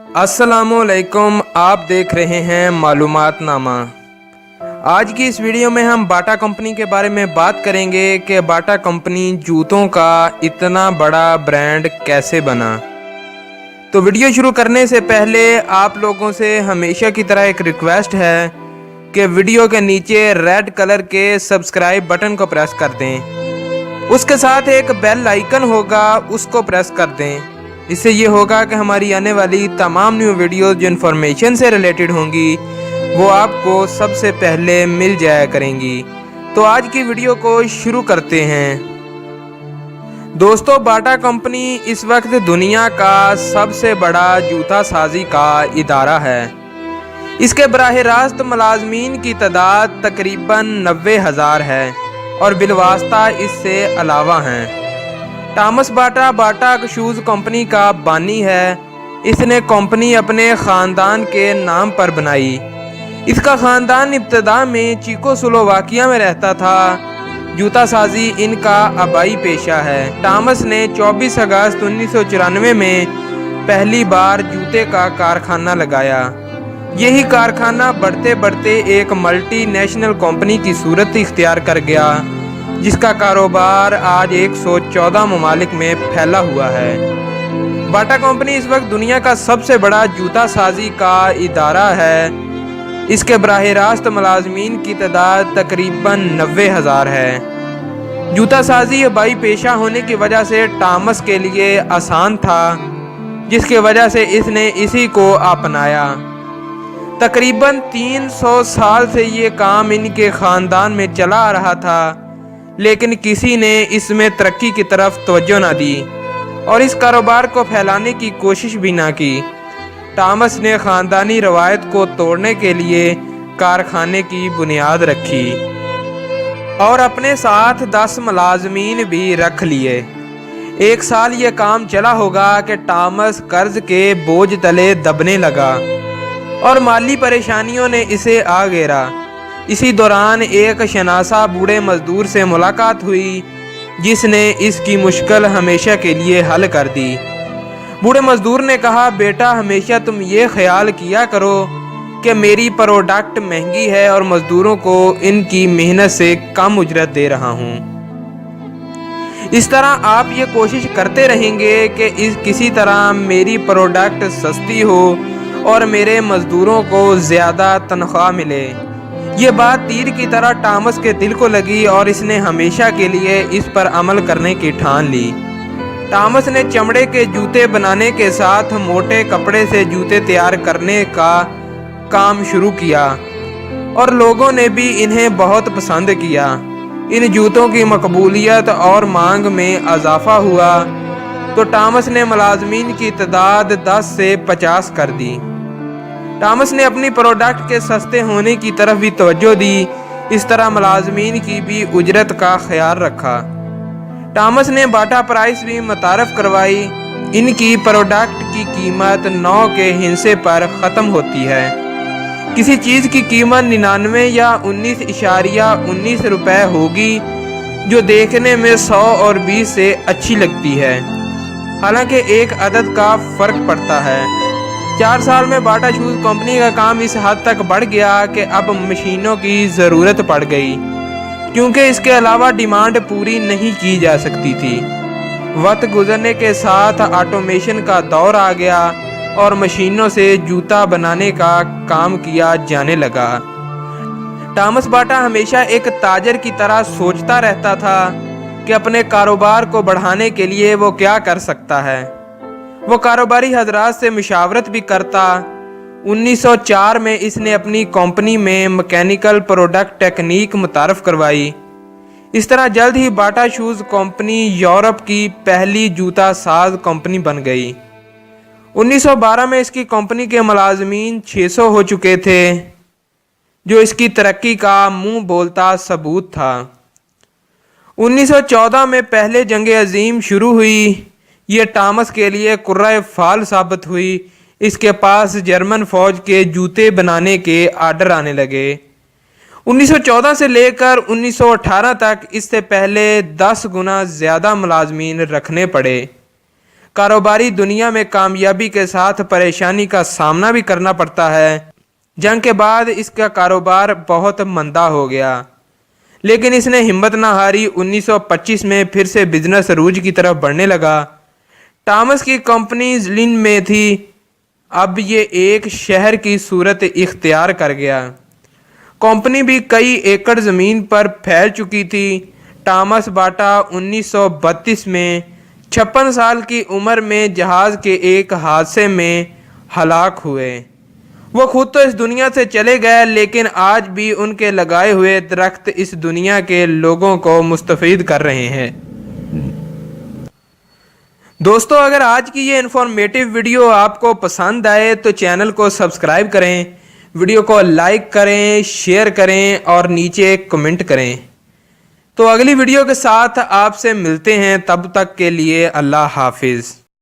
अस्सलामुअलैकुम, आप देख रहे हैं मालूमात नामा। आज की इस वीडियो में हम बाटा कंपनी के बारे में बात करेंगे कि बाटा कंपनी जूतों का इतना बड़ा ब्रांड कैसे बना। तो वीडियो शुरू करने से पहले आप लोगों से हमेशा की तरह एक रिक्वेस्ट है कि वीडियो के नीचे रेड कलर के सब्सक्राइब बटन को प्रेस कर दें। उसके साथ एक बेल आइकन होगा, उसको प्रेस कर दें। इससे ये होगा कि हमारी आने वाली तमाम न्यू वीडियोस जो इन्फॉर्मेशन से रिलेटेड होंगी वो आपको सबसे पहले मिल जाया करेंगी। तो आज की वीडियो को शुरू करते हैं। दोस्तों, बाटा कंपनी इस वक्त दुनिया का सबसे बड़ा जूता साजी का इदारा है। इसके बराह रास्त मुलाजमीन की तादाद तकरीबन 90,000 है और बिलवास्ता इससे अलावा हैं। टॉमस बाटा बाटा शूज़ कंपनी का बानी है। इसने कंपनी अपने ख़ानदान के नाम पर बनाई। इसका ख़ानदान इब्तदा में चेकोस्लोवाकिया में रहता था। जूता साजी इनका आबाई पेशा है। टॉमस ने 24 अगस्त 1994 में पहली बार जूते का कारखाना लगाया। यही कारखाना बढ़ते बढ़ते एक मल्टी नेशनल कंपनी की सूरत इख्तियार कर गया, जिसका कारोबार आज 114 ममालिक में फैला हुआ है। बाटा कंपनी इस वक्त दुनिया का सबसे बड़ा जूता साजी का इदारा है। इसके बराह रास्त मुलाजमीन की तादाद तकरीबन 90,000 है। जूता साजी आबाई पेशा होने की वजह से टॉमस के लिए आसान था, जिसकी वजह से इसने इसी को अपनाया। तकरीबन 300 साल से ये काम इनके ख़ानदान में चला आ रहा था, लेकिन किसी ने इसमें तरक्की की तरफ तवज्जो ना दी और इस कारोबार को फैलाने की कोशिश भी ना की। टॉमस ने ख़ानदानी रवायत को तोड़ने के लिए कारखाने की बुनियाद रखी और अपने साथ 10 मुलाजमीन भी रख लिए। एक साल ये काम चला होगा कि टॉमस कर्ज के बोझ तले दबने लगा और माली परेशानियों ने इसे आ घेरा। इसी दौरान एक शनासा बूढ़े मजदूर से मुलाकात हुई, जिसने इसकी मुश्किल हमेशा के लिए हल कर दी। बूढ़े मजदूर ने कहा, बेटा, हमेशा तुम ये ख्याल किया करो कि मेरी प्रोडक्ट महंगी है और मजदूरों को इनकी मेहनत से कम उजरत दे रहा हूँ। इस तरह आप ये कोशिश करते रहेंगे कि किसी तरह मेरी प्रोडक्ट सस्ती हो और मेरे मजदूरों को ज़्यादा तनख्वाह मिले। ये बात तीर की तरह टॉमस के दिल को लगी और इसने हमेशा के लिए इस पर अमल करने की ठान ली। टॉमस ने चमड़े के जूते बनाने के साथ मोटे कपड़े से जूते तैयार करने का काम शुरू किया और लोगों ने भी इन्हें बहुत पसंद किया। इन जूतों की मकबूलियत और मांग में इजाफा हुआ तो टॉमस ने मुलाजमीन की तादाद 10 से 50 कर दी। टॉमस ने अपनी प्रोडक्ट के सस्ते होने की तरफ भी तवज्जो दी। इस तरह मुलाजमीन की भी उजरत का ख्याल रखा। टॉमस ने बाटा प्राइस भी मुतारफ करवाई। इनकी प्रोडक्ट की कीमत 9 के हिस्से पर ख़त्म होती है। किसी चीज़ की कीमत 99 या 19.19 रुपये होगी, जो देखने में 100 और 20 से अच्छी लगती है। हालांकि एक अदद का फ़र्क पड़ता है। 4 साल में बाटा शूज़ कंपनी का काम इस हद तक बढ़ गया कि अब मशीनों की ज़रूरत पड़ गई, क्योंकि इसके अलावा डिमांड पूरी नहीं की जा सकती थी। वक्त गुजरने के साथ ऑटोमेशन का दौर आ गया और मशीनों से जूता बनाने का काम किया जाने लगा। टॉमस बाटा हमेशा एक ताजर की तरह सोचता रहता था कि अपने कारोबार को बढ़ाने के लिए वो क्या कर सकता है। वो कारोबारी हजरात से मुशावरत भी करता। 1904 में इसने अपनी कंपनी में मैकेनिकल प्रोडक्ट टेक्निक मुतारफ़ करवाई। इस तरह जल्द ही बाटा शूज़ कंपनी यूरोप की पहली जूता साज कंपनी बन गई। 1912 में इसकी कंपनी के मुलाजमीन 600 हो चुके थे, जो इसकी तरक्की का मुंह बोलता सबूत था। 1914 में पहले जंग अजीम शुरू हुई। ये टॉमस के लिए कुर्रा फाल साबित हुई। इसके पास जर्मन फौज के जूते बनाने के आर्डर आने लगे। 1914 से लेकर 1918 तक इससे पहले 10 गुना ज़्यादा मुलाजमीन रखने पड़े। कारोबारी दुनिया में कामयाबी के साथ परेशानी का सामना भी करना पड़ता है। जंग के बाद इसका कारोबार बहुत मंदा हो गया, लेकिन इसने हिम्मत न हारी। 1925 में फिर से बिजनेस रूज की तरफ बढ़ने लगा। टॉमस की कंपनी लिन में थी, अब ये एक शहर की सूरत इख्तियार कर गया। कंपनी भी कई एकड़ ज़मीन पर फैल चुकी थी। टॉमस बाटा 1932 में 56 साल की उम्र में जहाज़ के एक हादसे में हलाक हुए। वो खुद तो इस दुनिया से चले गए, लेकिन आज भी उनके लगाए हुए दरख्त इस दुनिया के लोगों को मुस्तफ़ीद कर रहे हैं। दोस्तों, अगर आज की ये इन्फॉर्मेटिव वीडियो आपको पसंद आए तो चैनल को सब्सक्राइब करें, वीडियो को लाइक करें, शेयर करें और नीचे कमेंट करें। तो अगली वीडियो के साथ आपसे मिलते हैं, तब तक के लिए अल्लाह हाफिज़।